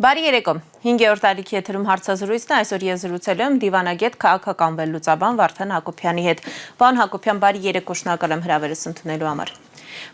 Բարի երեկո, 5-րդ տարիքի եթերում հարցազրույցն է, այսօր ես զրուցել եմ դիվանագետ քաղաքական վերլուծաբան Վարդան Հակոբյանի հետ։ Պարոն Հակոբյան, բարի երեկո, շնորհակալ եմ հրավերս ընդունելու համար։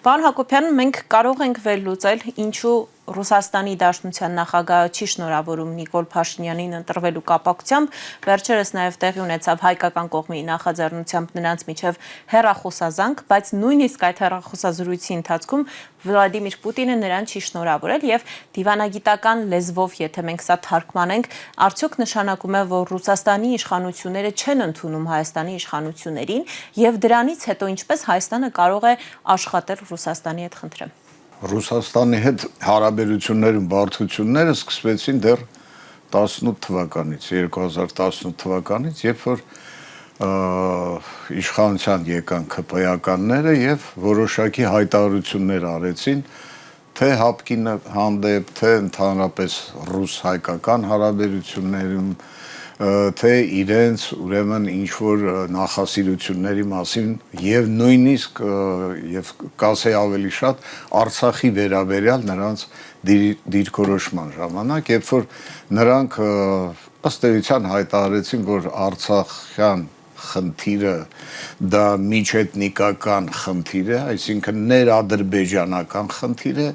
Պարոն Հակոբյան, մենք կարող ենք վերլուծել, ինչու Ռուսաստանի Դաշնության նախագահը չի շնորհավորում Նիկոլ Փաշինյանին ընտրվելու կապակցությամբ, վերջերս նաև տեղի ունեցավ հայկական կողմի նախաձեռնությամբ նրանց միջև հեռախոսազանգ, բայց նույնիսկ այդ հեռախոսազրույցի ընթացքում Վլադիմիր Պուտինը նրան չի շնորհավորել եւ դիվանագիտական լեզվով, եթե մենք սա թարգմանենք, արդյոք նշանակում է, որ Ռուսաստանի իշխանությունները չեն ընդունում Հայաստանի իշխանություններին եւ դրանից հետո ինչպես Հայաստանը կարող է աշխատել Ռուսաստանի հետ, խնդրեմ։ Ռուսաստանի հետ հարաբերություններում բարդությունները սկսվեցին դեռ 18 թվականից, 2018 թվականից, երբ որ իշխանության եկան ԿՊ-ականները եւ որոշակի հայտարարություններ արեցին, թե հապկի հանդեպ, թե ընդհանրապես ռուս-հայկական հարաբերություններում, թե իրենց ուրեմն ինչ-որ նախասիրությունների մասին եւ նույնիսկ եւ կասեի ավելի շատ Արցախի վերաբերյալ նրանց դիրքորոշման ժամանակ, երբ որ նրանք ըստ էության հայտարարեցին, որ Արցախյան խնդիրը դա միջեթնիկական խնդիր է, այսինքն ներադրբեջանական խնդիր է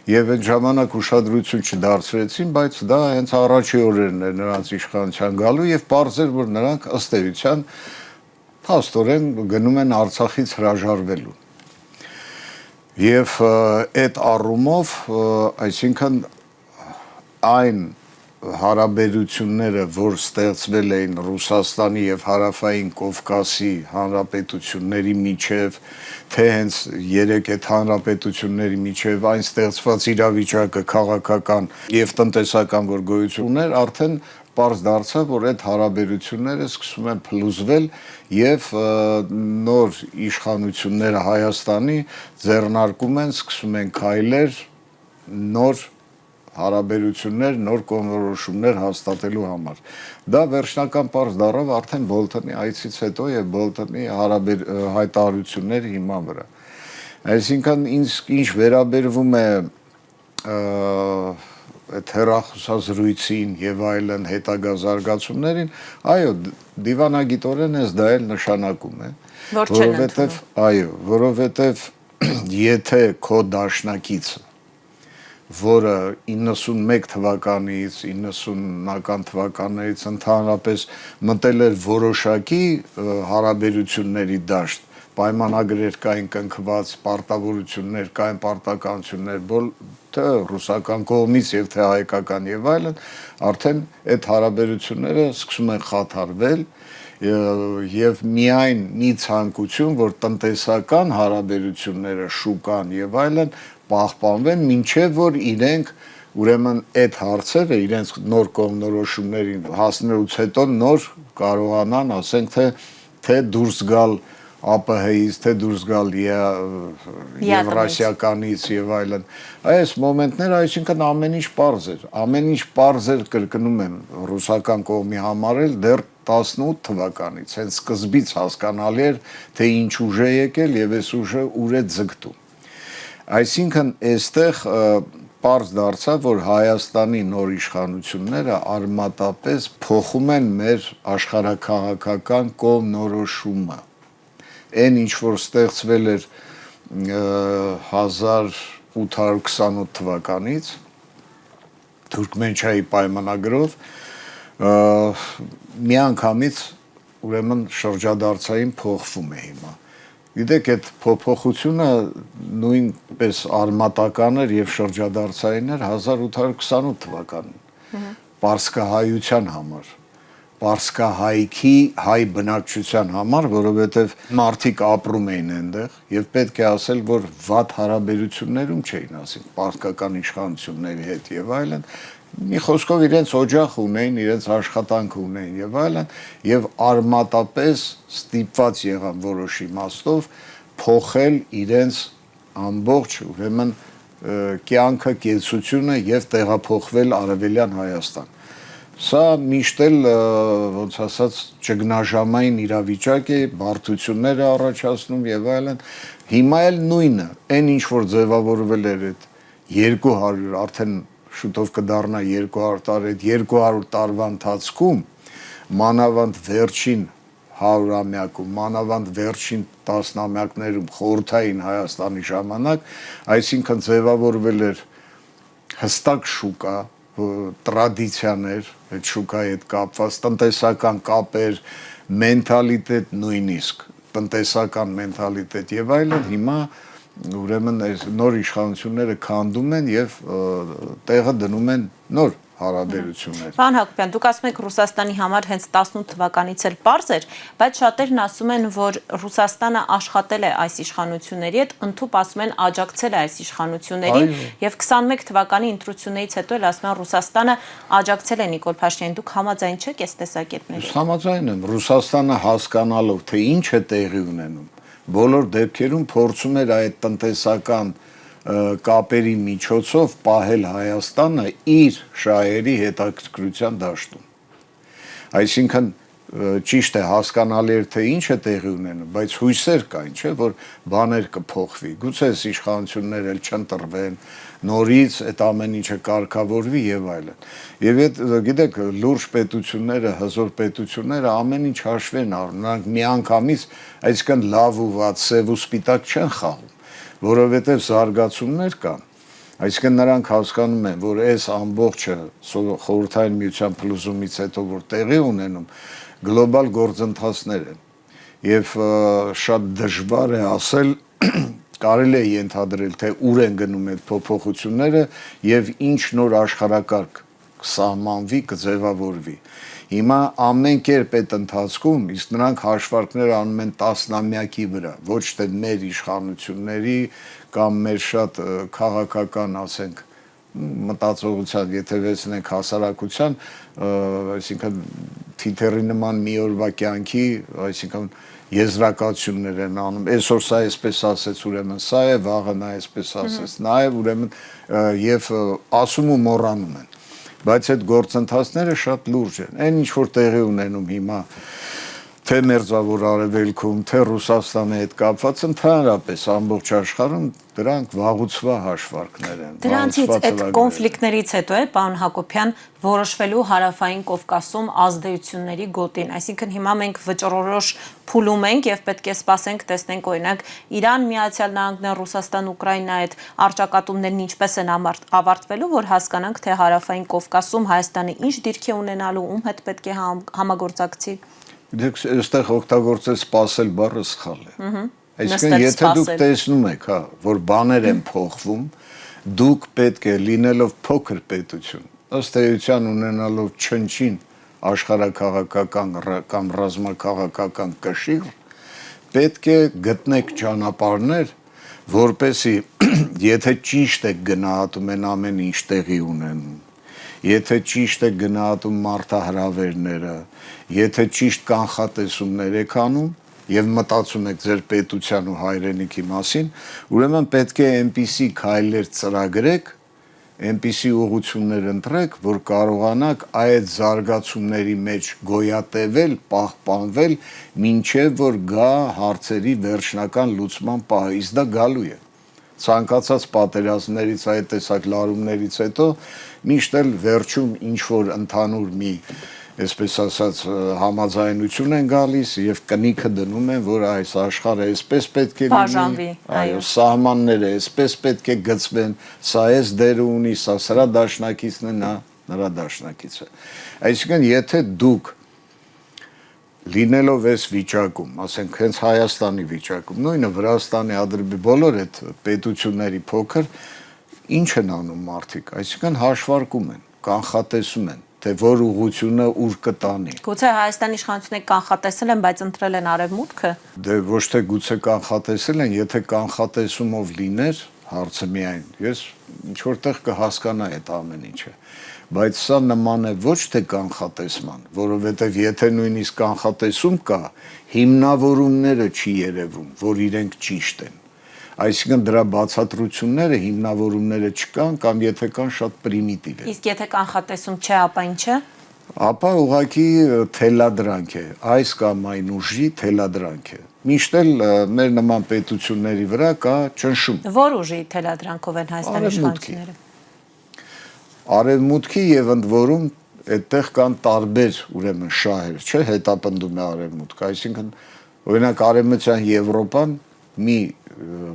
եւ այդ ժամանակ ուշադրություն չդարձրեցին, բայց դա հենց առաջի օրերն էր նրանց իշխանության գալու եւ պարզ էր, որ նրանք ըստ էության փաստորեն գնում են Արցախից հրաժարվելու։ Եվ այդ առումով, այսինքն այն հարաբերությունները, որ ստեղծվել էին Ռուսաստանի եւ Հարավային Կովկասի հանրապետությունների միջև, թե հենց երեք այդ հանրապետությունների միջև այն ստեղծված իրավիճակը քաղաքական եւ տնտեսական որ գոյություն ուներ, արդեն պարզ դարձավ, որ այդ հարաբերությունները սկսում են փլուզվել եւ նոր իշխանությունները Հայաստանի ձեռնարկում են, սկսում են քայլեր նոր հարաբերություններ, նոր կողմնորոշումներ հաստատելու համար։ Դա վերջնական պարզ դառավ արդեն Բոլթոնի այցից հետո եւ Բոլթոնի հայտարարությունների հիման վրա։ Այսինքն ինչ վերաբերվում է այդ հեռախոսազրույցին եւ այլն հետագա զարգացումներին, այո, դիվանագիտորեն էս դա էլ նշանակում է, որովհետեւ եթե քո դաշնակիցը որը 91 թվականից 90-ական թվականներից ընդհանրապես մտել էր որոշակի հարաբերությունների դաշտ, պայմանագրեր կային կնքված, պարտավորություններ կային, պարտականություններ, թե ռուսական կողմից եւ թե հայկական եւ այլն, արդեն այդ հարաբերությունները սկսում են խաթարվել եւ միայն մի ցանկություն, որ տնտեսական հարաբերությունները շուկան եւ այլն պահպանվեն, մինչև որ իրենք ուրեմն այդ հարցերը իրենց նոր կողմնորոշումներին հասնելուց հետո նոր կարողանան, ասենք թե դուրս գալ ԱՊՀ-ից, թե դուրս գալ Եվրասիականից եւ այլն։ Այս մոմենտները, այսինքն ամեն ինչ պարզ էր, կրկնում եմ, ռուսական կողմի համարել դեռ 18 թվականից, հենց սկզբից հասկանալի էր, թե ինչ ուժ է եկել եւ այս ուժը ուր է ձգտում։ Այսինքն այստեղ պարզ դարձավ, որ Հայաստանի նոր իշխանությունները արմատապես փոխում են մեր աշխարհաքաղաքական կողմնորոշումը։ Այն ինչ որ ստեղծվել էր 1828 թվականից Թուրքմենչայի պայմանագրով միանգամից ուրեմն շրջադարձային փոխվում է հիմա։ Գիտեք, այդ փոփոխությունը նույնպես արմատական էր եւ շրջադարձային էր 1828 թվականին։ Պարսկահայության համար, պարսկահայքի հայ բնակչության համար, որովհետեւ մարդիկ ապրում էին այնտեղ եւ պետք է ասել, որ վատ հարաբերություններում չէին, ասենք, պարսկական իշխանությունների հետ եւ այլն։ Մի խոսքով իրենց օջախ ունեին, իրենց աշխատանք ունեին եւ այլն, եւ արմատապես ստիպված եղան որոշ իմաստով փոխել իրենց ամբողջ ուրեմն կյանքը, կեցությունը եւ տեղափոխվել Արևելյան Հայաստան։ Սա միշտ էլ ոնց ասած ճգնաժամային իրավիճակ է, բարդություններ է առաջացնում եւ այլն։ Հիմա էլ նույնը, այն ինչ որ ձևավորվել էր այդ 200 արդեն շուտով կդառնա 200 տարի, 200 տարվա ընթացքում մանավանդ վերջին 100-ամյակում, մանավանդ վերջին տասնամյակներում խորհրդային Հայաստանի ժամանակ, այսինքն ձևավորվել էր հստակ շուկա, տրադիցիաներ, այդ շուկայի հետ կապված տնտեսական կապեր, մենթալիտետ նույնիսկ, տնտեսական մենթալիտետ եւ այլն, հիմա ուրեմն նոր իշխանությունները քանդում են եւ տեղը դնում են նոր հարաբերություններ։ Պարոն Հակոբյան, դուք ասում եք Ռուսաստանի համար հենց 18 թվականից էլ պարզ էր, բայց շատերն ասում են, որ Ռուսաստանը աշխատել է այս իշխանությունների հետ, ընդհուպ ասում են աջակցել է այս իշխանություններին եւ 21 թվականի ընտրություններից հետո էլ ասում են Ռուսաստանը աջակցել է Նիկոլ Փաշինյանին։ Դուք համաձայն չեք այս տեսակետներով։ Համաձայն եմ, Ռուսաստանը հասկանալով, թե ինչ է տեղի ունենում, բոլոր դեպքերում փորձում էր այդ տնտեսական կապերի միջոցով պահել Հայաստանը իր շահերի հետաքրքրության դաշտում։ Այսինքն ճիշտ է, հասկանալի էր, թե ինչ է տեղի ունենում, բայց հույսեր կային, չէ, որ բաներ կփոխվի։ Գուցե այս իշխանությունները էլ չընտրվեն, նորից այդ ամեն ինչը կարգավորվի եւ այլն։ Եվ այդ գիտեք, լուրջ պետությունները, հզոր պետությունները ամեն ինչ հաշվեն առնում, նրանք միանգամից, այսինքն լավ ու վատ, սև ու սպիտակ չեն խաղում, որովհետև զարգացումներ կան, այսինքն նրանք հասկանում են, որ այս ամբողջը խորհրդային միության փլուզումից հետո որ տեղի ունենում, գլոբալ գործընթացներ են եւ շատ դժվար է ասել, կարելի է ենթադրել, թե ուր են գնում այդ փոփոխությունները եւ ինչ նոր աշխարհակարգ կսահմանվի, կձևավորվի։ Հիմա ամեն կերպ այդ ընթացքում, իսկ նրանք հաշվարկներ անում են տասնամյակի վրա, ոչ թե մեր իշխանությունների կամ մեր շատ քաղաքական, ասենք, մտածողության, եթե վերցնենք հասարակության, այսինքն թիթեռի նման մի օրվա կյանքի, այսինքն եզրակացություններ են անում, այսօր սա այսպես ասեց, ուրեմն սա է, վաղը նա այսպես ասեց, նա է, ուրեմն եւ ասում ու մոռանում են։ Բայց այդ գործընթացները շատ լուրջ են։ Այն ինչ որ տեղի ունենում հիմա թե Մերձավոր Արևելքում, թե Ռուսաստանի հետ կապված, ընդհանրապես ամբողջ աշխարհում դրանք վաղուցվա հաշվարկներ են։ Դրանցից այդ կոնֆլիկտներից հետո է, պարոն Հակոբյան, որոշվելու Հարավային Կովկասում ազդեցությունների գոտին։ Այսինքն հիմա մենք վճռորոշ փուլում ենք եւ պետք է սպասենք, տեսնենք օրինակ Իրան, Միացյալ Նահանգներ, Ռուսաստան, Ուկրաինա այդ առճակատումներն ինչպես են ավարտվելու, որ հասկանանք, թե Հարավային Կովկասում Հայաստանը ինչ դիրք է ունենալու, ում հետ պետք է համագործակցի։ Դուք այստեղ օգտագործել սпасել բառը սխալ է։ Այսինքն եթե դուք տեսնում եք, հա, որ բաներ են փոխվում, դուք պետք է լինելով փոքր պետություն, ըստ էության ունենալով չնչին աշխարհակաղակական կամ ռազմաքաղաքական կշիռ, պետք է գտնեք ճանապարհներ, որպեսզի եթե ճիշտ եք գնահատում են ամեն ինչ տեղի ունենում, եթե ճիշտ եք գնահատում մարտահրավերները, եթե ճիշտ կանխատեսումներ եք անում եւ մտածում եք ձեր պետության ու հայրենիքի մասին, ուրեմն պետք է այնպիսի քայլեր ծրագրեք, այնպիսի ուղղություններ ընտրեք, որ կարողանաք այդ զարգացումների մեջ գոյատևել, պահպանվել, մինչև որ գա հարցերի վերջնական լուծման պահը, իսկ դա գալու է։ Ցանկացած պատերազմներից, այդ տեսակ լարումներից հետո միշտ էլ վերջում ինչ որ ընդհանուր մի, այսպես ասած, համաձայնություն են գալիս եւ կնիքը դնում են, որ այս աշխարհը այսպես պետք է լինի, այո, սահմանները այսպես պետք է գծվեն, սա էս դեր ունի, սա սրա դաշնակիցն է, նա նրա դաշնակիցը։ Այսինքն, եթե դուք լինելով այս վիճակում, ասենք հենց Հայաստանի վիճակում, նույնը Վրաստանի, Ադրբեջանի, բոլոր այդ պետությունների փոքր ինչ են անում մարդիկ, այսինքն հաշվարկում են, կանխատեսում են, թե որ ուղղությունը ուր կտանի։ Գուցե Հայաստանի իշխանությունները կանխատեսել են, բայց ընտրել են արևմուտքը։ Դե ոչ թե գուցե կանխատեսել են, եթե կանխատեսումով լիներ, հարցը միայն, ես ինչ որտեղ կհասկանայի այդ ամեն ինչը։ Բայց սա նման է ոչ թե կանխատեսման, որովհետև եթե նույնիսկ կանխատեսում կա, հիմնավորումները չի երևում, որ իրենք ճիշտ են։ Այսինքն դրա բացատրությունները, հիմնավորումները չկան կամ եթե կան շատ պրիմիտիվ են։ Իսկ եթե կանխատեսում չէ, ապա ինչ է։ Ապա ուղղակի թելադրանք է, այս կամ այն ուժի թելադրանք է։ Միշտ էլ մեր նման պետությունների վրա կա ճնշում։ Որ ուժի թելադրանքով են Հայաստանի իշխանությունները։ Արևմուտքի եւ ընդ որում այդտեղ կան տարբեր ուրեմն շահեր, չէ, հետապնդում է արևմուտքը, այսինքն օրինակ արևմտյան Եվրոպան մի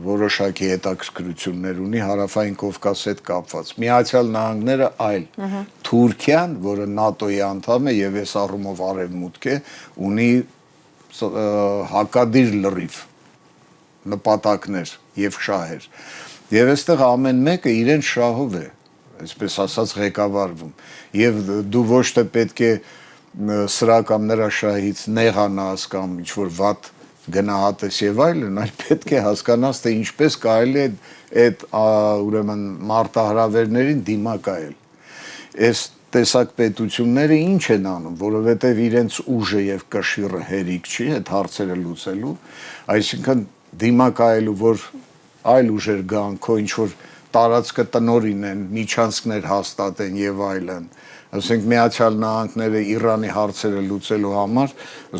որոշակի հետաքրքրություններ ունի հարավային Կովկասի հետ կապված։ Միացյալ Նահանգները այլ։ Թուրքիան, որը ՆԱՏՕ-ի անդամ է եւ այս առումով արևմուտք է, ունի հակադիր լրիվ նպատակներ եւ շահեր։ Եվ այստեղ ամեն մեկը իրեն շահով է, այսպես ասած, ղեկավարվում։ Եվ դու ոչ թե պետք է սրա կամ նրա շահից նեղանաս կամ ինչ-որ վատ գնահատես եւ այլն, այլ պետք է հասկանաս, թե ինչպես կարելի է այդ ուրեմն մարտահրավերներին դիմակայել։ Այս տեսակ պետությունները ինչ են անում, որովհետեւ իրենց ուժը եւ կշիռը հերիք չի այդ հարցերը լուծելու, այսինքն դիմակայելու, որ այլ ուժեր գան, քո ինչ որ տարածքը տնորինեն, միջանցքներ հաստատեն եւ այլն։ Ասենք Միացյալ Նահանգները Իրանի հարցերը լուծելու համար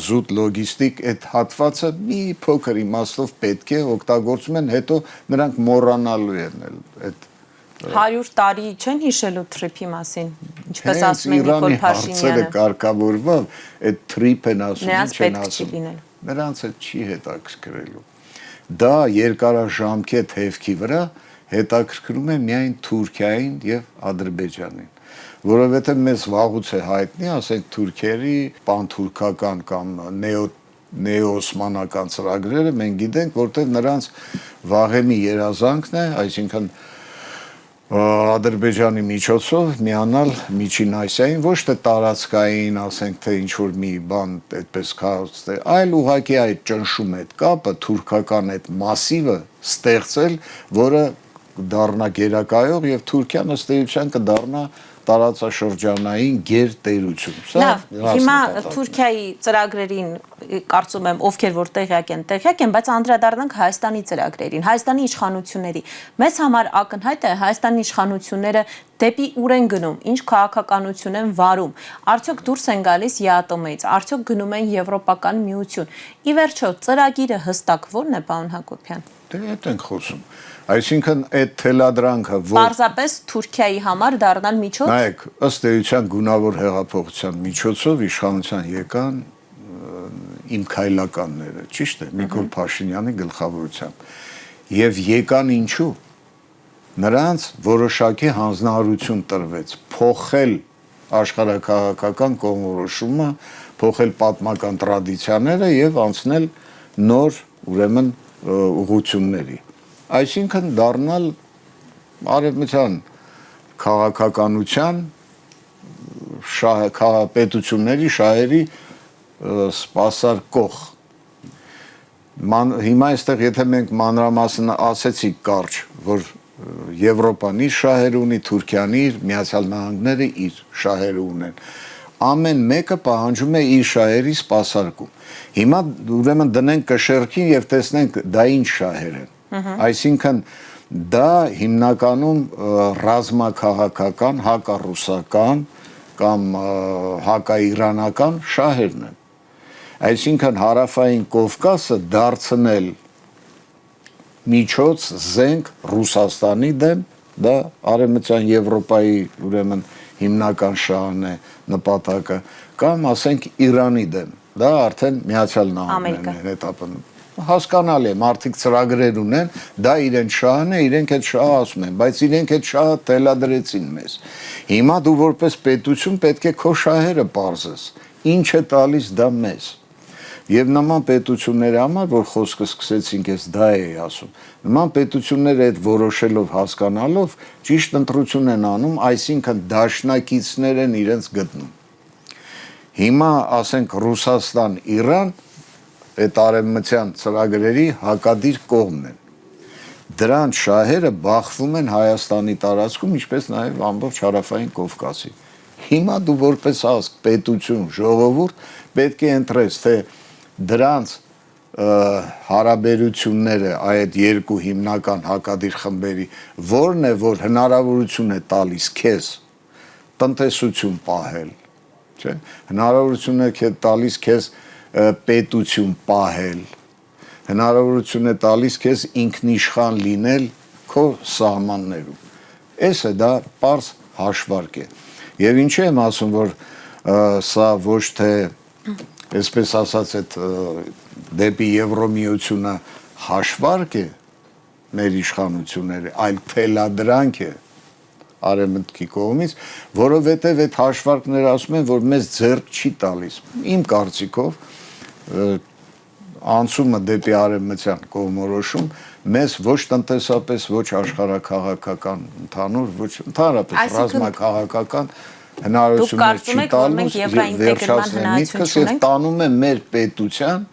զուտ լոգիստիկ այդ հատվածը մի փոքր իմաստով պետք է օգտագործում են, հետո նրանք մոռանալու են այդ 100 տարի չեն հիշելու թրիփի մասին, ինչպես ասում են Նիկոլ Փաշինյանը։ Կարգավորվավ, այդ թրիփ են ասում, Նրանց ինչ են պետք չի ասում։ լինել։ Նրանց էլ չի հետաքրքրելու։ Դա երկարաժամկետ հեվքի վրա հետաքրքրում է միայն Թուրքիային եւ Ադրբեջանին, որովհետեւ մեզ վաղուց է հայտնի, ասենք թուրքերի պանթուրքական կամ նեոօսմանական ծրագրերը մենք գիտենք, որտեղ նրանց վաղեմի երազանքն է, այսինքն Ադրբեջանի միջոցով միանալ Միջին Ասիային, ոչ թե տարածքային, ասենք թե ինչ որ մի բան այդպես քարոզել, այլ ուղղակի այդ ճնշում այդ կապը թուրքական այդ մասիվը ստեղծել, որը դառնա գերակայող եւ Թուրքիան ըստ էության կդառնա տարածաշրջանային գերտերություն։ Լավ, հիմա Թուրքիայի ծրագրերին կարծում եմ ովքեր որ տեղյակ են, բայց անդրադառնանք Հայաստանի ծրագրերին, Հայաստանի իշխանությունների։ Մեզ համար ակնհայտ է Հայաստանի իշխանությունները դեպի ուր են գնում, ինչ քաղաքականություն են վարում, արդյոք դուրս են գալիս ԵԱՏՄ-ից, արդյոք գնում են Եվրոպական միություն։ Ի վերջո, ծրագիրը հստակ ո՞րն է, պարոն Հակոբյան։ Դե այդ ենք խոսում։ Այսինքն այդ թելադրանքը Պարզապես Թուրքիայի համար դառնալ միջոց։ Նայեք, ըստ էության գունավոր հեղափոխության միջոցով իշխանության եկան իմ քայլականները, ճիշտ է, Նիկոլ Փաշինյանի գլխավորությամբ։ Եվ եկան ինչու։ Նրանց որոշակի հանձնարարություն տրվեց փոխել աշխարհաքաղաքական կողմնորոշումը, փոխել պատմական տրադիցիաները եւ անցնել նոր ուրեմն ուղղությունների։ Այսինքն դառնալ արևմտյան քաղաքականության պետությունների շահերի սպասարկող։ Հիմա այստեղ եթե մենք մանրամասն ասեցիք կարճ, որ Եվրոպան իր շահերը ունի, Թուրքիան իր, Միացյալ Նահանգները իր շահերը ունեն։ Ամեն մեկը պահանջում է իր շահերի սպասարկում։ Հիմա ուրեմն դնենք կշեռքին եւ տեսնենք դա ինչ շահեր են։ Այսինքն դա հիմնականում ռազմաքաղաքական, հակառուսական կամ հակաիրանական շահերն են։ Այսինքն հարավային Կովկասը դարձնել միջոց զենք Ռուսաստանի դեմ, դա արևմտյան Եվրոպայի ուրեմն հիմնական շահն է, նպատակը, կամ ասենք Իրանի դեմ, դա արդեն Միացյալ Նահանգներն են հետապնդում։ Հասկանալի է, մարդիկ ծրագրեր ունեն, դա իրենց շահն է, իրենք այդ շահը ասում են, բայց իրենք այդ շահը թելադրեցին մեզ։ Հիմա դու որպես պետություն պետք է քո շահերը պարզես, ինչ է տալիս դա մեզ։ Եվ նման պետությունների համար, որ խոսքը սկսեցինք, ես դա էի ասում, նման պետությունները այդ որոշելով, հասկանալով, ճիշտ ընտրություն են անում, այսինքն դաշնակիցներ են իրենց գտնում։ Հիմա, ասենք, Ռուսաստան, Իրան, այդ արևմտյան ծրագրերի հակադիր կողմն են։ Դրանց շահերը բախվում են Հայաստանի տարածքում, ինչպես նաև ամբողջ հարավային Կովկասի։ Հիմա դու որպես ազգ, պետություն, ժողովուրդ պետք է ընտրես, թե դրանց հարաբերությունները այդ երկու հիմնական հակադիր խմբերի որն է, որ հնարավորություն է տալիս քեզ տնտեսություն պահել, չէ՞, հնարավորություն է տալիս քեզ պետություն պահել, հնարավորություն է տալիս քեզ ինքնիշխան լինել քո սահմաններում։ Էս է դա պարզ հաշվարկ է։ Եվ ինչի եմ ասում, որ սա ոչ թե այսպես ասած այդ դեպի Եվրոմիությունը հաշվարկ է մեր իշխանությունները, այլ թելադրանք է արևմուտքի կողմից, որովհետև այդ հաշվարկները ասում են, որ մեզ ձեռք չի տալիս։ Իմ կարծիքով անցումը դեպի արևմտյան կողմորոշում մեզ ոչ տնտեսապես, ոչ աշխարհաքաղաքական ընդհանուր, ոչ ընդհանրապես ռազմաքաղաքական հնարավորություններ չի տալիս վերջացնել միտքս եւ տանում է մեր պետության,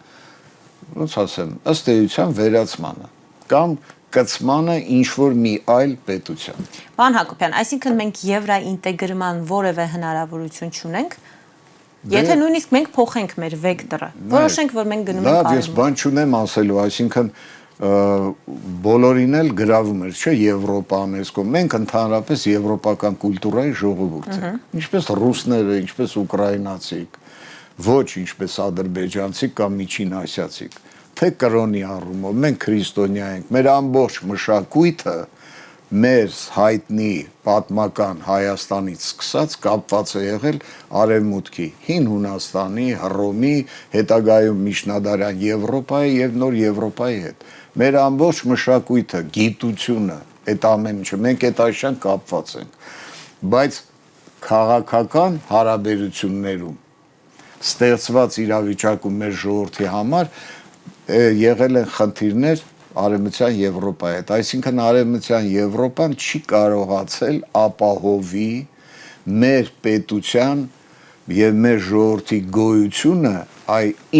ոնց ասեմ, ըստ էության վերացմանը կամ կծմանը ինչ որ մի այլ պետության։ Պարոն Հակոբյան, այսինքն մենք եվրոինտեգրման որևէ հնարավորություն չունենք, եթե նույնիսկ մենք փոխենք մեր վեկտորը, որոշենք, որ մենք գնում ենք արևմուտք։ Լավ, ես բան չունեմ ասելու, այսինքն բոլորին էլ գրավում էր, չէ, Եվրոպան այս կողմ։ Մենք ընդհանրապես եվրոպական կուլտուրայի ժողովուրդ ենք, ինչպես ռուսները, ինչպես ուկրաինացիք, ոչ ինչպես ադրբեջանցիք կամ միջին ասիացիք, թե կրոնի առումով, մենք քրիստոնյա ենք, մեր ամբողջ մշակույթը մեր հայտնի պատմական Հայաստանից սկսած կապված է եղել արևմուտքի, հին Հունաստանի, Հռոմի, հետագայում միջնադարյան Եվրոպայի եւ նոր Եվրոպայի հետ։ Մեր ամբողջ մշակույթը, գիտությունը, այդ ամեն ինչը մենք այդ այժմ կապված ենք։ Բայց քաղաքական հարաբերություններում ստեղծված իրավիճակում մեր ժողովրդի համար եղել են խնդիրներ Արևմտյան Եվրոպայի հետ, այսինքն Արևմտյան Եվրոպան չի կարողացել ապահովի մեր պետության եւ մեր ժողովրդի գոյությունը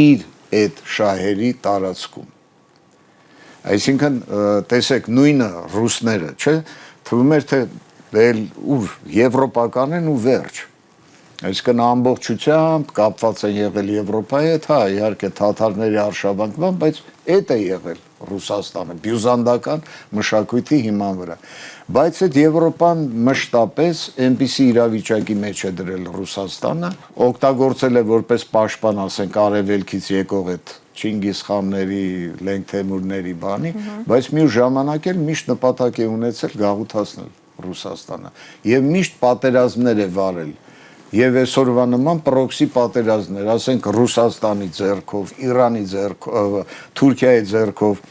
իր այդ շահերի տարածքում։ Այսինքն տեսեք նույնը ռուսները, չէ՞, թվում էր թե ուր եվրոպական են ու վերջ։ Այսինքն ամբողջությամբ կապված են եղել Եվրոպայի հետ, հա, իհարկե թաթարների արշավանքման, բայց այդ է եղել Ռուսաստանը, բյուզանդական մշակույթի հիման վրա։ Բայց այդ Եվրոպան մշտապես այնպիսի իրավիճակի մեջ է դրել Ռուսաստանը, օգտագործել է որպես պաշտպան, ասենք, արևելքից եկող այդ Չինգիզխանների, Լենգ Թեմուրների բանի, բայց մի ժամանակ էլ միշտ նպատակ է ունեցել գաղութացնել Ռուսաստանը եւ միշտ պատերազմներ է վարել։ Եվ այսօրվա նման պրոքսի պատերազմներ, ասենք Ռուսաստանի ձեռքով, Իրանի ձեռքով, Թուրքիայի ձեռքով,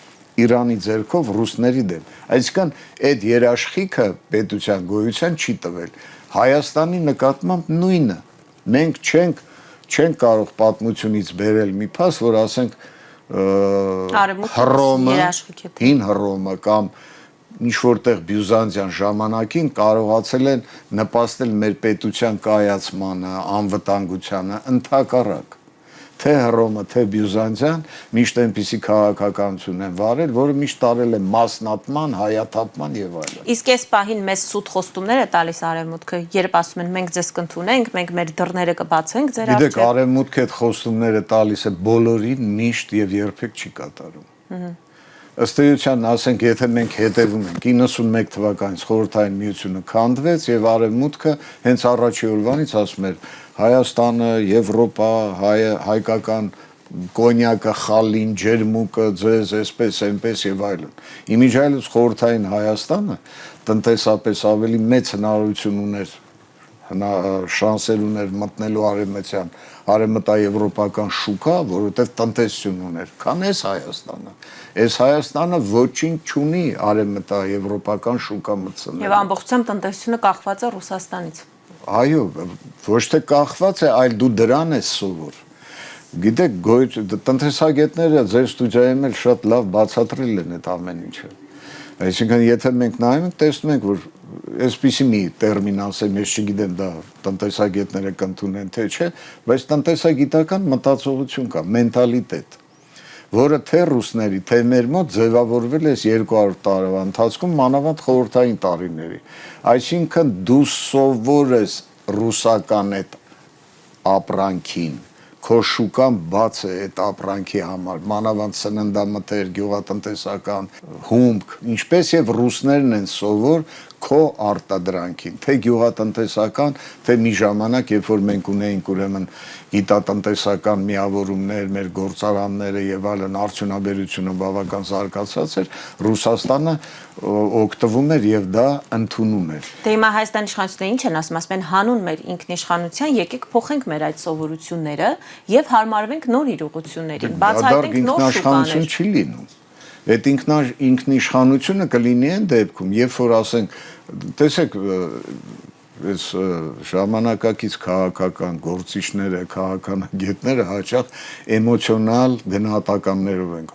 Իրանի ձեռքով ռուսների դեմ։ Այսինքն այդ երաշխիքը պետության գոյության չի տվել։ Հայաստանի նկատմամբ նույնը։ Մենք չենք կարող պատմությունից բերել մի փաստ, որ ասենք Հռոմը, հին Հռոմը կամ ինչ որտեղ բյուզանդյան ժամանակին կարողացել են նպաստել մեր պետության կայացմանը, անվտանգությանը, ընդհակառակ, թե Հռոմը, թե բյուզանդյան միշտ այնպիսի քաղաքականություն են վարել, որը միշտ տարել է մասնատման, հայաթափման եւ այլն։ Իսկ այս պահին մեզ սուտ խոստումներ է տալիս արևմուտքը, երբ ասում են մենք ձեզ կընդունենք, մենք մեր դռները կբացենք ձեր առջև։ Գիտեք, արևմուտքը այդ խոստումները տալիս է բոլորին միշտ եւ երբեք չի կատարում։ Ըստ էության, ասենք, եթե մենք հետևում ենք 91 թվականից Խորհրդային Միությունը քանդվեց եւ արևմուտքը հենց առաջի օրվանից ասում էր Հայաստանը, Եվրոպա, հայկական կոնյակը, խալին, ջերմուկը, ձեզ, այսպես, այնպես եւ այլն։ Իմիջիայլոց Խորհրդային Հայաստանը տնտեսապես ավելի մեծ հնարավորություն ուներ շանսեր ուներ մտնելու արևմտաեվրոպական շուկա, որովհետև տնտեսություն ուներ, քան այս Հայաստանը։ Այս Հայաստանը ոչինչ չունի արևմտաեվրոպական շուկա մտցնելու։ Եվ ամբողջությամբ տնտեսությունը կախված է Ռուսաստանից։ Այո, ոչ թե կախված է, այլ դու դրան ես սովոր։ Գիտեք, տնտեսագետները ձեր ստուդիայում էլ շատ լավ բացատրել են այդ ամեն ինչը։ Այսինքն, եթե մենք նայում ենք, տեսնում ենք, որ այսպիսի մի տերմին ասեմ, ես չգիտեմ դա տնտեսագետները կընդունեն թե չէ, բայց տնտեսագիտական մտածողություն կա, մենտալիտետ, որը թե ռուսների, թե մեր մոտ ձևավորվել է 200 տարվա ընթացքում, մանավանդ խորհրդային տարիների։ Այսինքն դու սովոր ես ռուսական այդ ապրանքին, քո շուկան բաց է այդ ապրանքի համար, մանավանդ սննդամթեր, գյուղատնտեսական, հումք, ինչպես եւ ռուսներն են սովոր քո արտադրանքին, թե գյուղատնտեսական, թե մի ժամանակ, երբ որ մենք ունեինք ուրեմն գիտատնտեսական միավորումներ, մեր գործարանները եւ այլն, արդյունաբերությունը բավական զարգացած էր, Ռուսաստանը օգտվում էր եւ դա ընդունում էր։ Դե հիմա Հայաստանի իշխանությունները ինչ են ասում են հանուն մեր ինքնիշխանության, եկեք փոխենք մեր այդ սովորությունները եւ հարմարվենք նոր իրողություններին, բացահայտենք նոր շուկաներ։ Չի լինում։ Այդ ինքնիշխանությունը կլինի այն դեպքում, երբ որ ասենք, տեսեք, այս ժամանակակից քաղաքական գործիչները, քաղաքանագետները հաճախ էմոցիոնալ գնահատականներով են։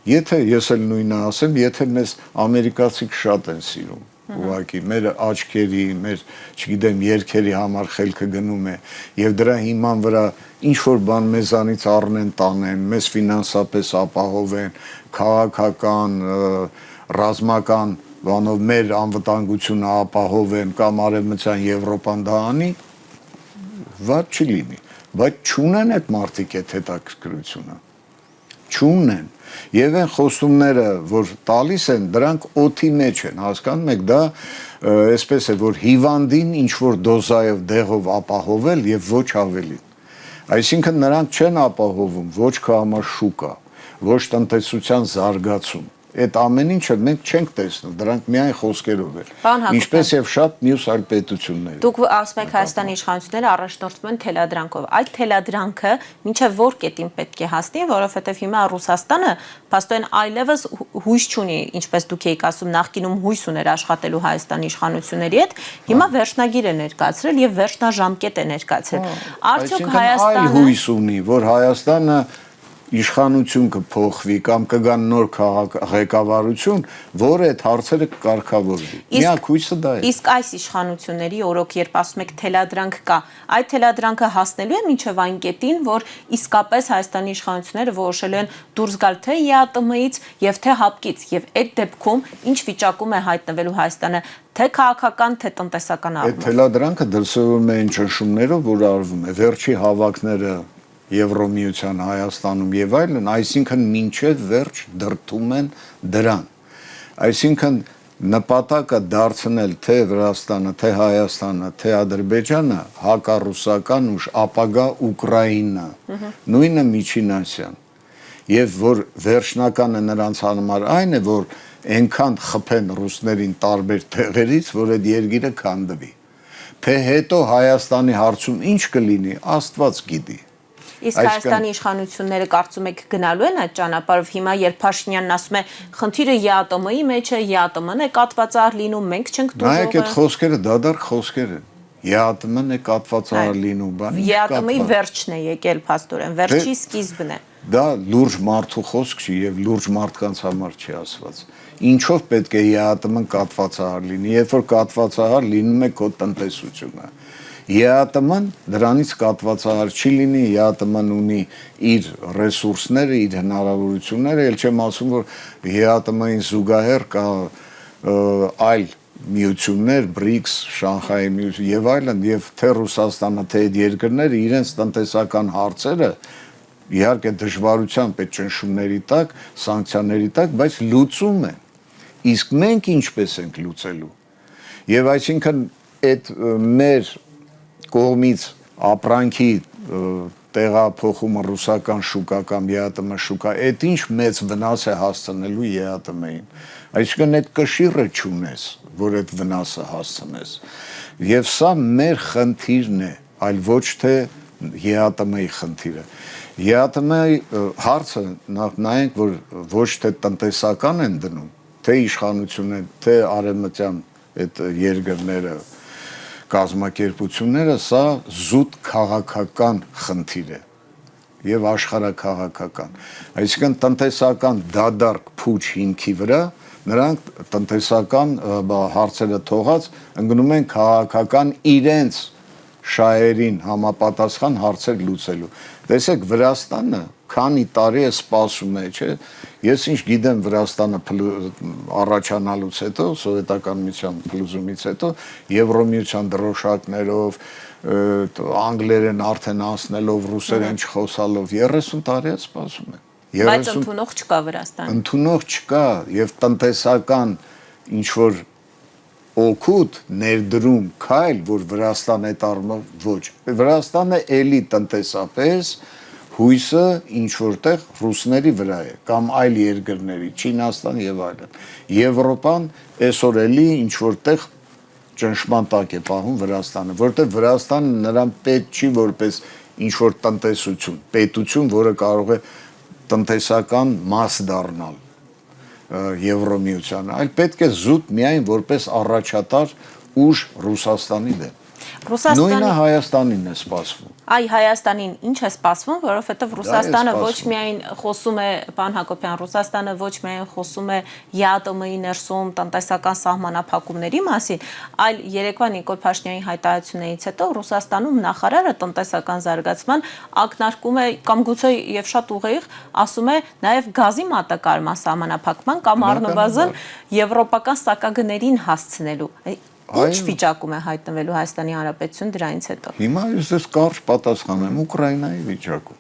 Եթե ես էլ նույնը ասեմ, եթե մեզ ամերիկացիք շատ են սիրում, ուղղակի մեր աչքերի, մեր, չգիտեմ, երգերի համար խելքը գնում է եւ դրա հիման վրա ինչ որ բան մեզանից առնեն, տանեն, մեզ ֆինանսապես ապահովեն, քաղաքական, ռազմական բանով մեր անվտանգությունը ապահովեն կամ արևմտյան Եվրոպան դա անի, վատ չի լինի, բայց չունեն այդ մարդիկ այդ հետաքրքրությունը, չունեն, եւ այն խոստումները, որ տալիս են, դրանք օդի մեջ են, հասկանում եք, դա այսպես է, որ հիվանդին ինչ որ դոզայով դեղով ապահովել եւ ոչ ավելի, այսինքն նրանք չեն ապահովում ոչ քո համար շուկա, ոչ տնտեսության զարգացում, այդ ամեն ինչը մենք չենք տեսնում, դրանք միայն խոսքերով են, ինչպես եւ շատ մյուս այլ պետություններ։ Դուք ասում եք Հայաստանի իշխանությունները առաջնորդվում են թելադրանքով, այդ թելադրանքը մինչև որ կետին պետք է հասնի, որովհետեւ հիմա Ռուսաստանը փաստորեն այլևս հույս չունի, ինչպես դուք եք ասում, նախկինում հույս ուներ աշխատելու Հայաստանի իշխանությունների հետ, հիմա վերջնագիր է ներկայացրել եւ վերջնաժամկետ է ներկայացրել։ Արդյոք Հայաստանը այլ հույս ունի, որ Հայաստանը իշխանություն կփոխվի կամ կգան նոր ղեկավարություն, որը այդ հարցերը կկարգավորվի։ Միակ հույսը դա է։ Իսկ այս իշխանությունների օրոք, երբ ասում եք թելադրանք կա, այդ թելադրանքը հասնելու է մինչև այն կետին, որ իսկապես Հայաստանի իշխանությունները որոշել են դուրս գալ թե ԵԱՏՄ-ից եւ թե ՀԱՊԿ-ից, եւ այդ դեպքում ինչ վիճակում է հայտնվելու Հայաստանը, թե քաղաքական, թե տնտեսական առումով։ Այդ թելադրանքը դրսևորվում է այն ճնշումներով, որ արվում է վերջի հավաքները Եվրոմիության Հայաստանում եւ այլն, այսինքն մինչեւ վերջ դրթում են դրան։ Այսինքն նպատակը դարձնել թե Վրաստանը, թե Հայաստանը, թե Ադրբեջանը հակառուսական ուժ, ապագա Ուկրաինա, նույնը Միջին Ասիան։ Եվ որ վերջնականը նրանց համար այն է, որ այնքան խփեն ռուսներին տարբեր տեղերից, որ այդ երկիրը քանդվի։ Թե հետո Հայաստանի հարցում ինչ կլինի, Աստված գիտի։ Իսկ Հայաստանի իշխանությունները կարծում եք գնալու են այդ ճանապարհով հիմա երբ Փաշինյանն ասում է խնդիրը ԵԱՏՄ-ի մեջ է, ԵԱՏՄ-ն է կատվածահար լինում, մենք չենք դուրս։ Նայեք այդ խոսքերը դադար խոսքեր են։ ԵԱՏՄ-ն է կատվածահար լինում, բան։ ԵԱՏՄ-ի վերջն է եկել փաստորեն, վերջի սկիզբն է։ Դա լուրջ մարդու խոսք չի եւ լուրջ մարդկանց համար չի ասված։ Ինչով պետք է ԵԱՏՄ-ն կատվածահար լինի, երբ որ կատվածահար լինում է քո տնտեսությունը։ ԵԱՏՄ-ն դրանից կատվածահար չի լինի, ԵԱՏՄ-ն ունի իր ռեսուրսները, իր հնարավորությունները, ել չեմ ասում, որ ԵԱՏՄ-ին զուգահեռ կա այլ միություններ, BRICS, Շանհայի միություն եւ այլն, եւ թե Ռուսաստանը, թե այդ երկրները իրենց տնտեսական հարցերը իհարկե դժվարությամբ այդ ճնշումների տակ, սանկցիաների տակ, բայց լուծում են։ Իսկ մենք ինչպես ենք լուծելու։ Եվ այսինքն այդ մեր կողմից ապրանքի տեղափոխումը ռուսական շուկա կամ ԵԱՏՄ շուկա, այդ ինչ մեծ վնաս է հասցնելու ԵԱՏՄ-ին։ Այսինքն այդ կշիռը չունես, որ այդ վնասը հասցնես։ Եվ սա մեր խնդիրն է, այլ ոչ թե ԵԱՏՄ-ի խնդիրը։ ԵԱՏՄ-ի հարցը նայենք, որ ոչ թե տնտեսական են դնում, թե իշխանությունը, թե արևմտյան այդ երկրները, կազմակերպությունները, սա զուտ քաղաքական խնդիր է եւ աշխարհաքաղաքական։ Այսինքն տնտեսական դադարք փուչ հիմքի վրա նրանք տնտեսական հարցերը թողած ընկնում են քաղաքական իրենց շահերին համապատասխան հարցեր լուծելու։ Տեսեք, Վրաստանը քանի տարի է սպասում է, չէ։ Ես ինչ գիտեմ Վրաստանը առաջանալուց հետո, սովետական միության փլուզումից հետո, Եվրոմիության դրոշակներով, անգլերեն արդեն անցնելով, ռուսերեն չխոսալով 30 տարի է սպասում է։ Բայց ընդունող չկա Վրաստան։ Ընդունող չկա եւ տնտեսական ինչ որ օգուտ ներդրում քայլ, որ Վրաստան այդ առումով ոչ։ Վրաստանը էլի տնտեսապես հույսը ինչ որտեղ ռուսների վրա է կամ այլ երկրների, Չինաստան եւ այլն։ Եվրոպան այսօր էլի ինչ որտեղ ճնշման տակ է պահում Վրաստանը, որտեղ Վրաստանը նրան պետք չի որպես ինչ որ տնտեսություն, պետություն, որը կարող է տնտեսական մաս դառնալ Եվրոմիությանը, այլ պետք է զուտ միայն որպես առաջատար ուժ Ռուսաստանի դեմ։ Նույնը Հայաստանին է սպասվում։ Այ Հայաստանին ինչ է սպասվում, որովհետև Ռուսաստանը ոչ միայն խոսում է, պարոն Հակոբյան, Ռուսաստանը ոչ միայն խոսում է ԵԱՏՄ-ի ներսում տնտեսական սահմանափակումների մասին, այլ երեկվա Նիկոլ Փաշինյանի հայտարարություններից հետո Ռուսաստանում նախարարը տնտեսական զարգացման ակնարկում է կամ գուցե եւ շատ ուղիղ ասում է նաեւ գազի մատակարարման սահմանափակման կամ առնվազն եվրոպական սակագներին հասցնելու։ Ինչ վիճակում է հայտնվելու Հայաստանի Հանրապետություն դրանից հետո։ Հիմա ես կարճ պատասխանեմ Ուկրաինայի վիճակում։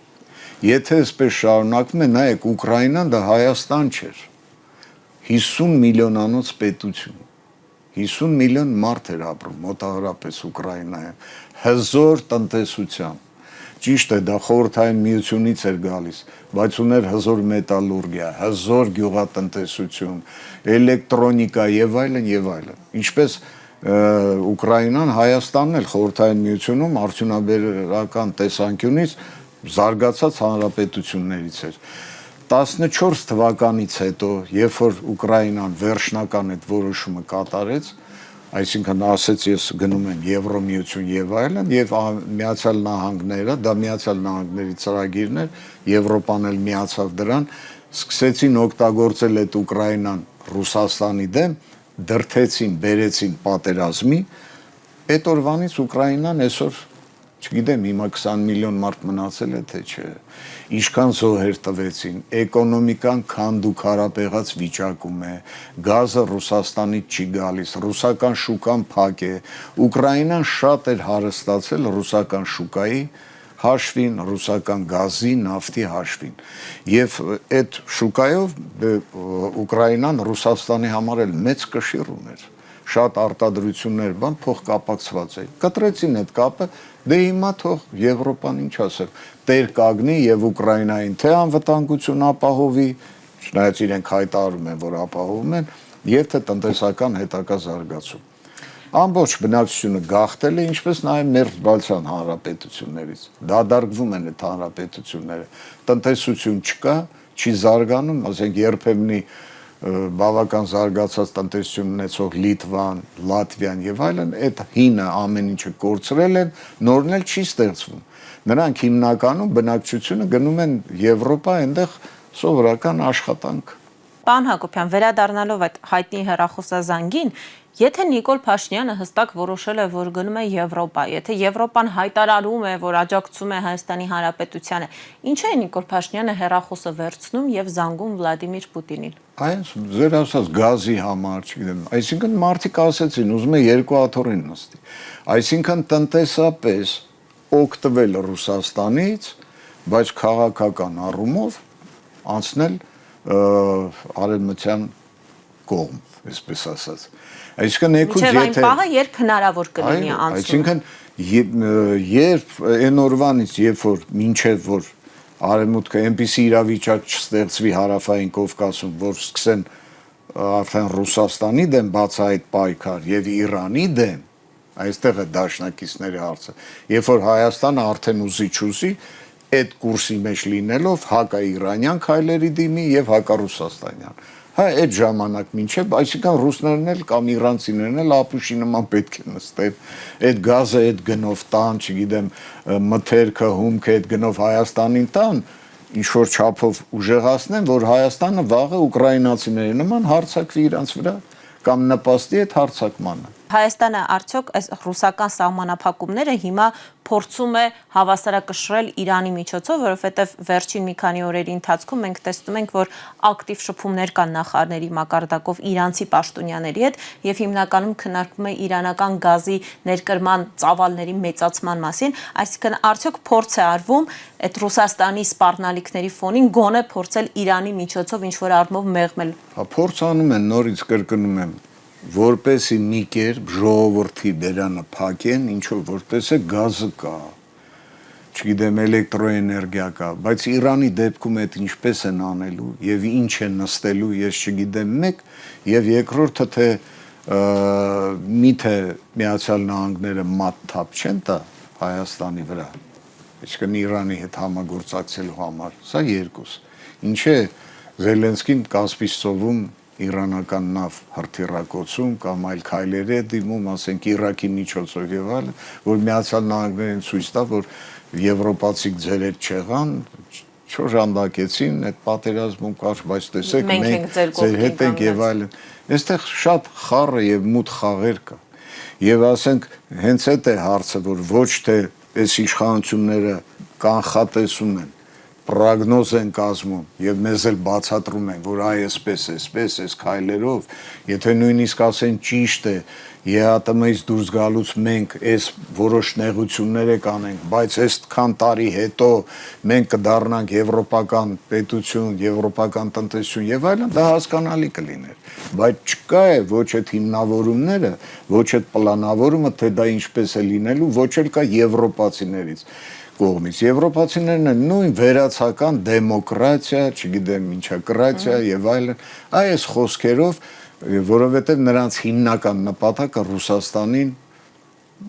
Եթե այսպես շարունակվում է, նայեք, Ուկրաինան դա Հայաստան չէր։ 50 միլիոնանոց պետություն։ 50 միլիոն մարդ էր ապրում մոտավորապես Ուկրաինայում։ Հզոր տնտեսությամբ։ Ճիշտ է, դա խորհրդային միությունից էր գալիս, բայց ուներ հզոր մետալուրգիա, հզոր գյուղատնտեսություն, էլեկտրոնիկա եւ այլն եւ այլն։ Ինչպես Ուկրաինան, Հայաստանն էլ խորհրդային միությունում արդյունաբերական տեսանկյունից զարգացած հանրապետություններից էր։ 14 թվականից հետո, երբ որ Ուկրաինան վերջնական այդ որոշումը կատարեց, այսինքն ասեց ես գնում եմ Եվրոմիություն եւ այլն, եւ Միացյալ Նահանգները, դա Միացյալ Նահանգների ծրագիրն էր, Եվրոպան էլ միացավ դրան, սկսեցին օգտագործել այդ Ուկրաինան Ռուսաստանի դեմ, դրթեցին, բերեցին պատերազմի, այդ օրվանից Ուկրաինան այսօր, չգիտեմ, հիմա 20 միլիոն մարդ մնացել է, թե չէ, ինչքան զոհեր տվեցին, էկոնոմիկան քանդուքարապեղած վիճակում է, գազը Ռուսաստանից չի գալիս, ռուսական շուկան փակ է, Ուկրաինան շատ էր հարստացել ռուսական շուկայի հաշվին, ռուսական գազի, նավթի հաշվին։ Եվ այդ շուկայով Ուկրաինան Ռուսաստանի համար էլ մեծ կշիռ ուներ։ Շատ արտադրություններ բան փոխկապակցված էին։ Կտրեցին այդ կապը, դե հիմա թող Եվրոպան ինչ ասել, տեր կագնի եւ Ուկրաինային թե անվտանգություն ապահովի, չնայած իրենք հայտարարում են, որ ապահովում են, եւ թե տնտեսական հետագա զարգացում։ Ամբողջ բնակչությունը գաղթել է, ինչպես նաև մերձբալթյան հանրապետություններից։ Դադարվում են այդ հանրապետությունները։ Տնտեսություն չկա, չի զարգանում, ասենք երբեմնի բավական զարգացած տնտեսություն ունեցող Լիտվան, Լատվիան եւ այլն, այդ հինը ամեն ինչը կորցրել են, նորն էլ չի ստեղծվում։ Նրանք հիմնականում բնակչությունը գնում են Եվրոպա, այնտեղ սովորական աշխատանք։ Պարոն Հակոբյան, վերադառնալով այդ հայտնի հեռախոսազանգին, եթե Նիկոլ Փաշինյանը հստակ որոշել է, որ գնում է Եվրոպա, եթե Եվրոպան հայտարարում է, որ աջակցում է Հայաստանի Հանրապետությանը, ինչու է Նիկոլ Փաշինյանը հեռախոսը վերցնում եւ զանգում Վլադիմիր Պուտինին։ Այս ձեր ասած գազի համար, չգիտեմ, այսինքն մարդիկ ասեցին, ուզում է երկու աթոռին նստի։ Այսինքն տնտեսապես օգտվել Ռուսաստանից, բայց քաղաքական առումով անցնել արևմտյան կողմ, այսպես ասած։ Այսինքն եկուց եթե այն պահը երբ հնարավոր կլինի անցումը։ Այսինքն երբ այն օրվանից, երբ որ մինչև որ արևմուտքը այնպիսի իրավիճակ չստեղծվի հարավային Կովկասում, որ սկսեն արդեն Ռուսաստանի դեմ բացահայտ պայքար եւ Իրանի դեմ, այստեղ է դաշնակիցների հարցը։ Երբ որ Հայաստանը արդեն ուզի այդ կուրսի մեջ լինելով հակաիրանյան քայլերի դիմի եւ հակառուսաստանյան։ Հա այդ ժամանակ մինչև, այսինքն ռուսներն էլ կամ իրանցիներն էլ ապուշի նման պետք է նստեն, այդ գազը այդ գնով տան, չգիտեմ, մթերքը, հումքը այդ գնով Հայաստանին տան, ինչ որ չափով ուժեղացնեն, որ Հայաստանը վաղը ուկրաինացիների նման հարձակվի իրանց վրա կամ նպաստի այդ հարձակմանը։ Հայաստանը արդյոք այս ռուսական սահմանափակումները հիմա փորձում է հավասարակշռել Իրանի միջոցով, որովհետև վերջին մի քանի օրերի ընթացքում մենք տեսնում ենք, որ ակտիվ շփումներ կան նախարարների մակարդակով իրանցի պաշտոնյաների հետ եւ հիմնականում քննարկվում է իրանական գազի ներկրման ծավալների մեծացման մասին, այսինքն արդյոք փորձ է արվում այդ Ռուսաստանի սպառնալիքների ֆոնին գոնե փորձել Իրանի միջոցով ինչ-որ առումով մեղմել։ Փորձ անում են, նորից կրկնում եմ, որպեսի մի կերպ ժողովրդի բերանը փակեն, ինչով որպես է գազը կա, չգիտեմ, էլեկտրոէներգիա կա, բայց Իրանի դեպքում այդ ինչպես են անելու եւ ինչ են նստելու, ես չգիտեմ մեկ, եւ երկրորդը թե միթե Միացյալ Նահանգները մատ-թափ չեն տա Հայաստանի վրա, այսինքն Իրանի հետ համագործակցելու համար, սա երկուս, ինչ է Զելենսկին Կասպից ծովում իրանական նավ հրթիռակոծում կամ այլ քայլերի է դիմում, ասենք Իրաքի միջոցով եւ այլն, որ Միացյալ Նահանգներին ցույց տա, որ եվրոպացիք ձեր հետ չեղան, չոժանդակեցին, այդ պատերազմում կար, բայց տեսեք մենք ձեր հետ ենք եւ այլն։ Այստեղ շատ խառը եւ մութ խաղեր կա։ Եվ ասենք հենց այդ է հարցը, որ ոչ թե այս իշխանությունները կանխատեսում են պրոգնոզ են կազմում եւ մեզ էլ բացատրում են, որ այսպես, այս քայլերով, եթե նույնիսկ ասեն ճիշտ է, ԵԱՏՄ-ից դուրս գալուց մենք այս որոշ նեղություններ կանենք, բայց այսքան տարի հետո մենք կդառնանք եվրոպական պետություն, եվրոպական տնտեսություն եւ այլն, դա հասկանալի կլիներ, բայց չկա է ոչ այդ հիմնավորումները, ոչ այդ պլանավորումը, թե դա ինչպես է լինելու, ոչ էլ կա եվրոպացիներից կողմից։ Եվրոպացիներն են նույն վերացական դեմոկրատիա, չգիտեմ ինչակրատիա եւ այլն, այս խոսքերով, որովհետեւ նրանց հիմնական նպատակը Ռուսաստանին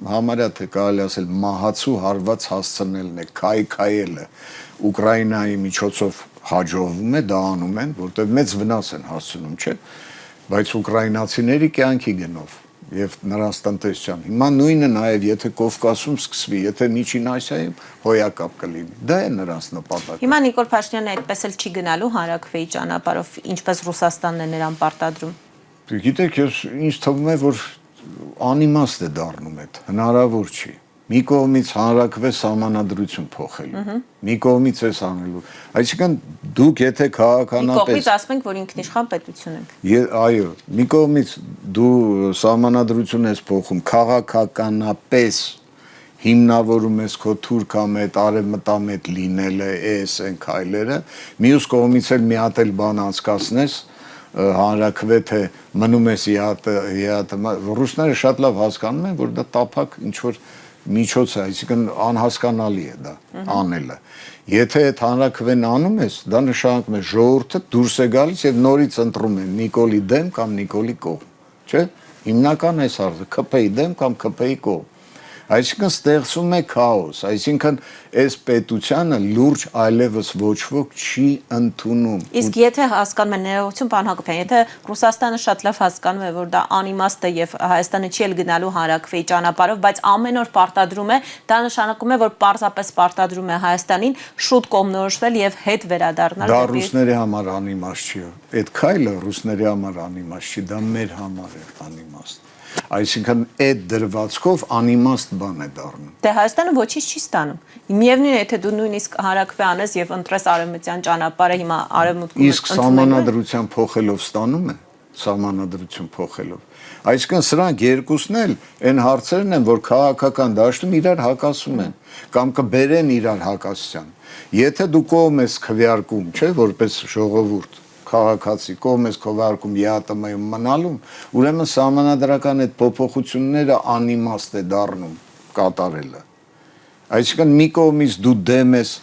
համարյա թե կարելի ասել մահացու հարված հասցնելն է, քայքայելը, Ուկրաինայի միջոցով հաջողվում է, դա անում են, որտեղ մեծ վնաս են հասցնում, չէ՞, բայց ուկրաինացիների կյանքի գնով եւ նրանց տնտեսության։ Հիմա նույնը նաեւ եթե Կովկասում սկսվի, եթե Միջին Ասիայում հոյակապ կլինի, դա է նրանց նպատակը։ Հիմա Նիկոլ Փաշինյանը այդպես էլ չի գնալու հանրաքվեի ճանապարհով, ինչպես Ռուսաստանն է նրան պարտադրում։ Գիտեք, ինձ թվում է, որ անիմաստ է դառնում այդ, հնարավոր չի։ Մի կողմից հանրաքվե սահմանադրություն փոխելու, մի կողմից էս անելու։ Այսինքն դուք եթե քաղաքականապես մի կողմից ասում ենք, որ ինքնիշխան պետություն ենք։ Այո, մի կողմից դու սահմանադրություն ես փոխում, քաղաքականապես հիմնավորում ես քո թուրքամետ, արևմտամետ լինելը, այն քայլերը, մյուս կողմից էլ մի հատ էլ բան անցկացնես հանրաքվե թե մնում ես ԵԱՏՄ, ռուսները շատ լավ հասկանում են, որ դա տափակ ինչ որ միջոց է, այսինքն անհասկանալի է դա անելը։ Եթե այդ հանրաքվեն անում ես, դա նշանակում է ժողովուրդը դուրս է գալիս եւ նորից ընտրում են Նիկոլի դեմ կամ Նիկոլի կողմ, չէ՞։ Հիմնական այս հարցը ԿՓ-ի դեմ կամ ԿՓ-ի կողմ։ Այսինքն ստեղծում է քաոս, այսինքն այս պետությանը լուրջ այլևս ոչ ոք չի ընդունում։ Իսկ եթե հասկանում են ներողություն, պարոն Հակոբյան, եթե Ռուսաստանը շատ լավ հասկանում է, որ դա անիմաստ է եւ Հայաստանը չի էլ գնալու հանրաքվեի ճանապարհով, բայց ամեն օր պարտադրում է, դա նշանակում է, որ պարզապես պարտադրում է Հայաստանին շուտ կողմնորոշվել եւ հետ վերադառնալ։ Դա ռուսների համար անիմաստ չի։ Այդ քայլը ռուսների համար անիմաստ չի, դա մեր համար է անիմաստ։ Այսինքն այդ դրվածքով անիմաստ բան է դառնում։ Դե Հայաստանը ոչինչ չի ստանում։ Միևնույն է, եթե դու նույնիսկ հանրաքվե անես եւ ընտրես արևմտյան ճանապարհը, հիմա արևմուտքում իսկ սահմանադրության փոխելով ստանում է, սահմանադրություն փոխելով։ Այսինքն սրանք երկուսն էլ այն հարցերն են, որ քաղաքական դաշտում իրար հակասում են կամ կբերեն իրար հակասության։ Եթե դու կողմ ես քվեարկում, չէ, որպես ժողովուրդ քաղաքացի կողմ ես քվեարկում ԵԱՏՄ-ում մնալու, ուրեմն սահմանադրական այդ փոփոխությունները անիմաստ է դառնում կատարելը։ Այսինքն մի կողմից դու դեմ ես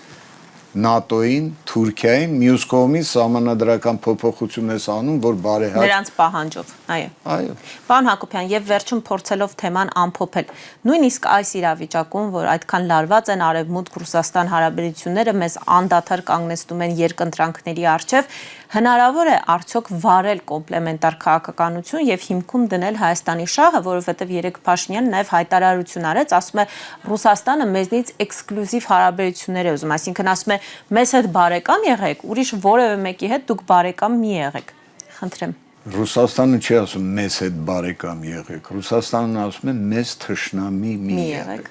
ՆԱՏՕ-ին, Թուրքիային, մյուս կողմից սահմանադրական փոփոխություն ես անում, որ բարեհաճ նրանց պահանջով, այո։ Այո։ Պարոն Հակոբյան, եւ վերջում փորձելով թեման ամփոփել, նույնիսկ այս իրավիճակում, որ այդքան լարված են Արևմուտք-Ռուսաստան հարաբերությունները, մեզ անդադար կանգնեցնում են երկընտրանքների առջև, հնարավոր է արդյոք վարել կոմպլեմենտար քաղաքականություն եւ հիմքում դնել Հայաստանի շահը, որովհետեւ երեք Փաշինյանը նաեւ հայտարարություն արեց, ասում է Ռուսաստանը մեզնից էքսկլյուզիվ հարաբերություններ է ուզում, այսինքն ասում է մեզ հետ բարեկամ եղեք, ուրիշ որևէ մեկի հետ դուք բարեկամ մի եղեք։ Խնդրեմ։ Ռուսաստանը չի ասում մեզ հետ բարեկամ եղեք, Ռուսաստանն ասում է մեզ թշնամի մի եղեք։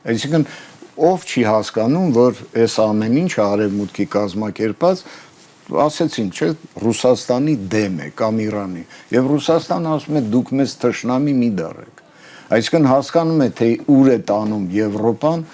Այսինքն ով չի հասկանում, որ այս ամեն ինչը արևմուտքի կազմակերպած ասեցին, չէ, Ռուսաստանի դեմ է կամ Իրանի, եւ Ռուսաստանը ասում է դուք մեզ թշնամի մի դարեք։ Այսինքն հասկանում է, թե ուր է տանում Եվրոպան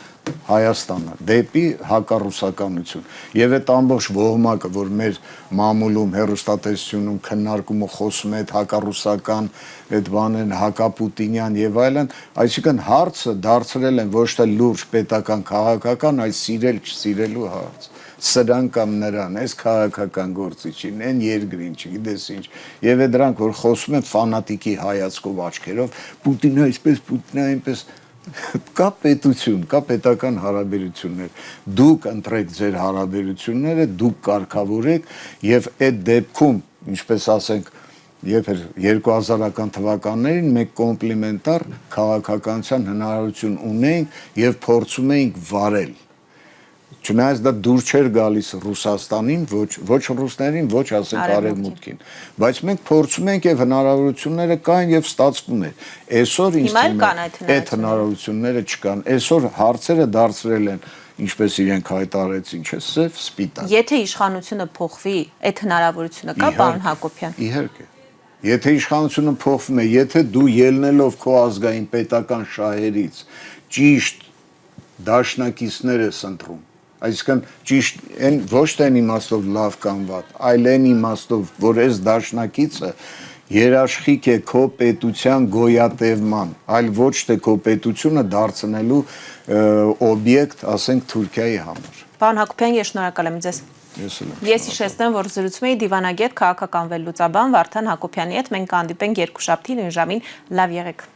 Հայաստանը դեպի հակառուսականություն եւ այդ ամբողջ ոհմակը, որ մեր մամուլում հերոստատեսությունում քննարկումը խոսում է այդ հակառուսական այդ բաներն հակապուտինյան եւ այլն, այսինքն հարցը դարձրել են ոչ թե լուրջ պետական քաղաքական, այլ սիրել չսիրելու հարց։ Սրան կամ նրան, այս քաղաքական գործիչին, այն երկրին, չգիտես ինչ, եւ է դրանք, որ խոսում են ֆանատիկի հայացքով աչքերով, Պուտինը այսպես, Պուտինը այնպես, կա պետություն, կա պետական հարաբերություններ, դուք ընտրեք ձեր հարաբերությունները, դուք կարգավորեք եւ այդ դեպքում, ինչպես ասենք, երբ 2000-ական թվականներին մենք կոմպլիմենտար քաղաքականության հնարավորություն ունեինք եւ փորձում էինք վարել։ Չնայած դա դուր չէր գալիս Ռուսաստանին, ոչ ռուսներին, ոչ ասենք արևմուտքին, բայց մենք փորձում ենք եւ հնարավորությունները կան եւ ստացվում է։ Այսօր ինձ թվում է այդ հնարավորությունները չկան։ Այսօր հարցերը դարձրել են, ինչպես իրենք հայտարարեցին, չէ՞, սև սպիտակ։ Եթե իշխանությունը փոխվի, այդ հնարավորությունը կա, պարոն Հակոբյան։ Իհարկե։ Եթե իշխանությունը փոխվում է, եթե դու ելնելով քո ազգային պետական շահերից ճիշտ դաշնակիցներ ես ընտրում, այսինքն ճիշտ այն ոչ թե այն իմաստով լավ կամ վատ, այլ այն իմաստով, որ այս դաշնակիցը երաշխիք է քո պետության գոյատևման, այլ ոչ թե քո պետությունը դարձնելու օբյեկտ, ասենք Թուրքիայի համար։ Պարոն Հակոբյան, ես շնորհակալ եմ ձեզ։ Ես հիշեցնեմ, որ զրուցում էի դիվանագետ քաղաքական վերլուծաբան Վարդան Հակոբյանի հետ, մենք կհանդիպենք երկուշաբթի նույն ժամին, լավ եղեք։